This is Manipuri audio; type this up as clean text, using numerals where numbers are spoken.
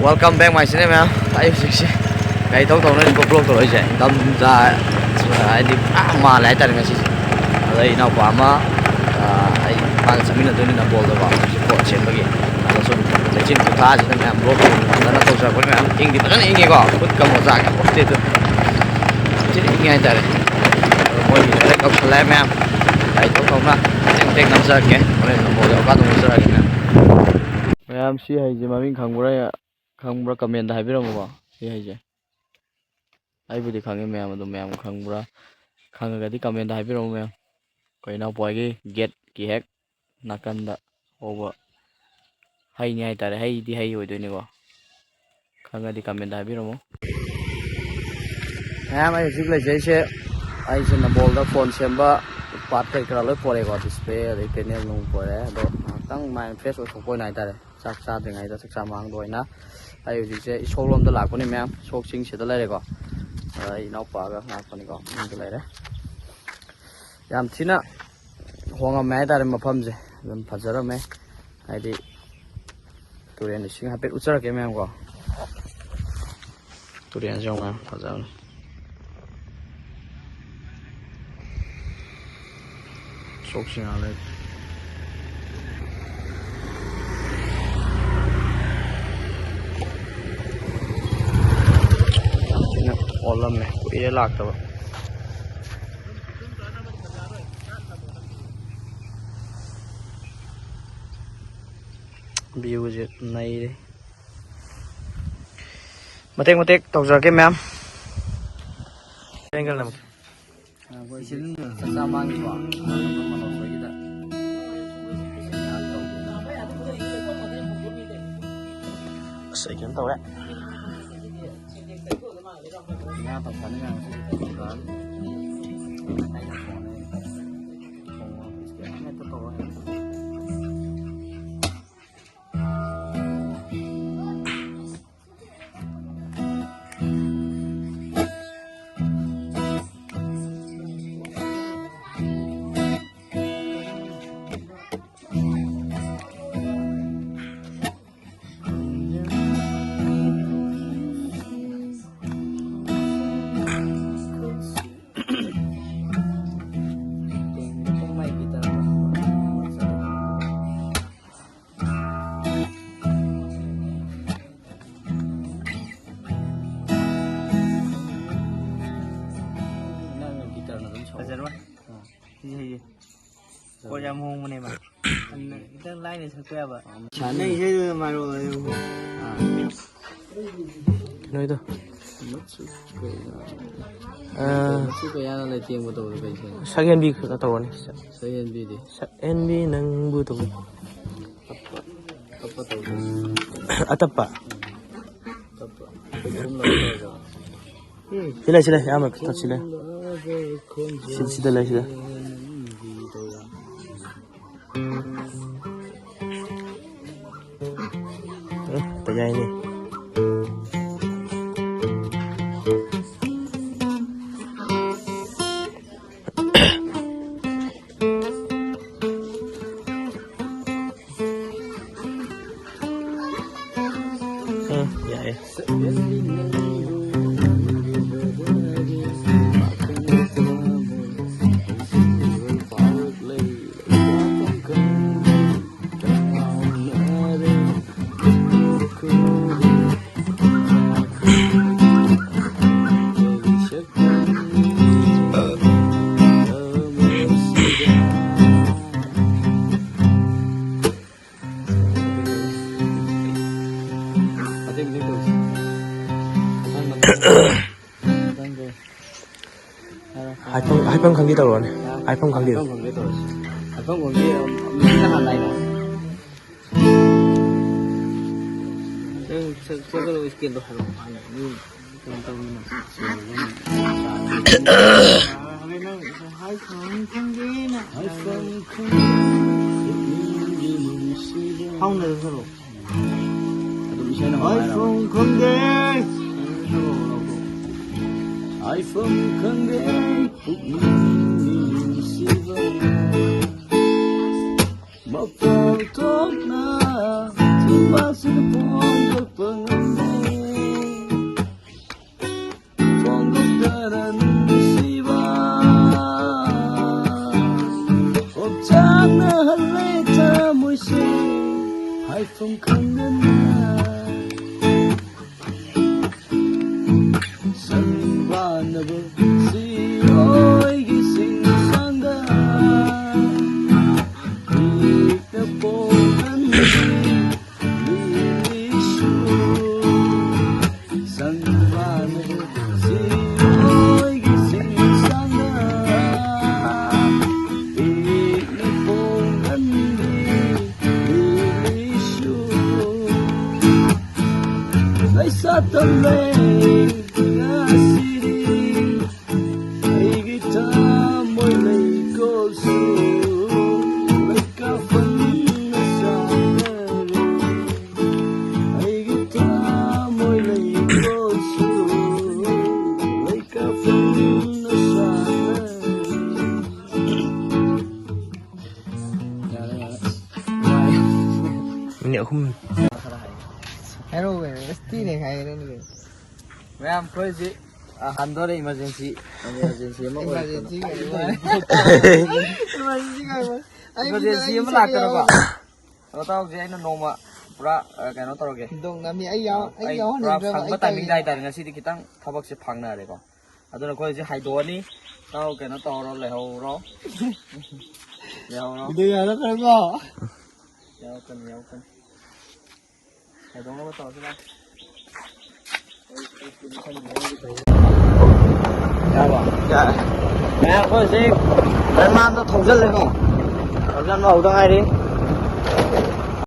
Welcome back my channel ma'am. Ai sih cái tấu tấu nên vlog tôi sẽ tâm ra đi mà lại tại ngày xí đây nào quá mà ai mang cái mình là tôi nên là bol rồi vào support xem cái là số lấy trên của ta chỉ là vlog đó là tôi sẽ với ma'am in thì vẫn in cái có cũng cầm một dạng cái thế thôi chỉ nghe tại đây mỗi người lại có lại ma'am ai tấu tấu na em năm giờ cái nên là một giờ ba tuần giờ cái ma'am xí hay gì mà mình không có khang comment da haibiro mo si haije ai budi khange me am do me am khang bra khang ga di comment da haibiro mo koi na poi gi get ki hek nakan da over hay nyai tare hay di hay hoi do ni ko khang ga di comment da haibiro mo am ai sik le je se ai se na bol da phone semba part kai kra le pore ko display re panel no pore do tang mai face o poi nai tare sak sa de ngai da sak sa mang doi na ai ꯍꯧꯖꯤꯛ ꯁꯦ ꯏꯁꯣꯛ ꯂꯣꯝꯗ ꯂꯥꯛꯄꯅꯤ ꯃꯌꯥꯝ ꯏꯁꯣꯛꯁꯤꯡ ꯁꯤꯗ ꯂꯩꯔꯦꯀꯣ ꯏꯅꯥꯎꯄꯥꯒ ꯉꯥꯛꯄꯅꯤꯀꯣ ꯃꯤꯒ ꯂꯩꯔꯦ ꯌꯥꯝ ꯊꯤꯅ ꯍꯣꯡꯉꯝꯃꯦ ꯍꯥꯏꯇꯥꯔꯦ ꯃꯐꯝꯁꯦ ꯑꯗꯨꯝ ꯐꯖꯔꯝꯃꯦ ꯍꯥꯏꯗꯤ ꯇꯨꯔꯦꯟ ꯏꯁꯤꯡ ꯍꯥꯏꯐꯦꯠ ꯎꯠꯆꯔꯛꯀꯦ ꯃꯌꯥꯝꯀꯣ ꯇꯨꯔꯦꯟꯁꯦ ꯌꯥꯝ ꯃꯌꯥꯝ ꯐꯖꯕꯅꯤ ꯏꯁꯣꯛꯁꯤꯡ ꯂꯩ olamne kuye laktaba view je nai re matek tawjarke ma'am angle nam voi sin sa mang chwa mano soi da second taw nhà tập phấn nha Kau jamu mana bang? Kita lain ni satu apa? Sana ini tu malu. Kenapa itu? Suka yang ada tiang betul betul. Sakian bi kita tahu ni. Sakian bi di. Sakian bi nang betul. Apa tahu? Atapa. Sila ya mak tak sila. Sila lah sila. Tanya ini. Ya ya. iPhone khang đi tàu rồi này. iPhone khang đi. iPhone khang đi mình đang làm này nè. Saya kalau skin tu harus ini tentang ini. Không được rồi. iPhone khang đi. iPhone khang đi. Mà phao tốt na, thứ ba sẽ phong được पैसा तले ngasiri ai kita moy lay ko su leka fan sa ai kita moy lay ko su leka fan sa Nếu không Hello về tí này hay đấy người. Ma'am, crazy. Handle emergency. Emergency mo. Emergency cái gì vậy? Emergency cái gì vậy? Emergency mo la karo ba. Ano tawag siya ino noma. Pura kano tawag eh. Dong nami ayaw Pura phang timing dai dar ngasi di kitang thabak se phang na re ko. Aduna ko si haidoni. Taw kano tawro leho ro. Leho ro. Đi ra nó không có. Yaw kan. Haidong mo taw sila. Dạ. Mẹ có gì? Để mang nó thùng dân lên không? Thùng dân vào đâu ngay đi.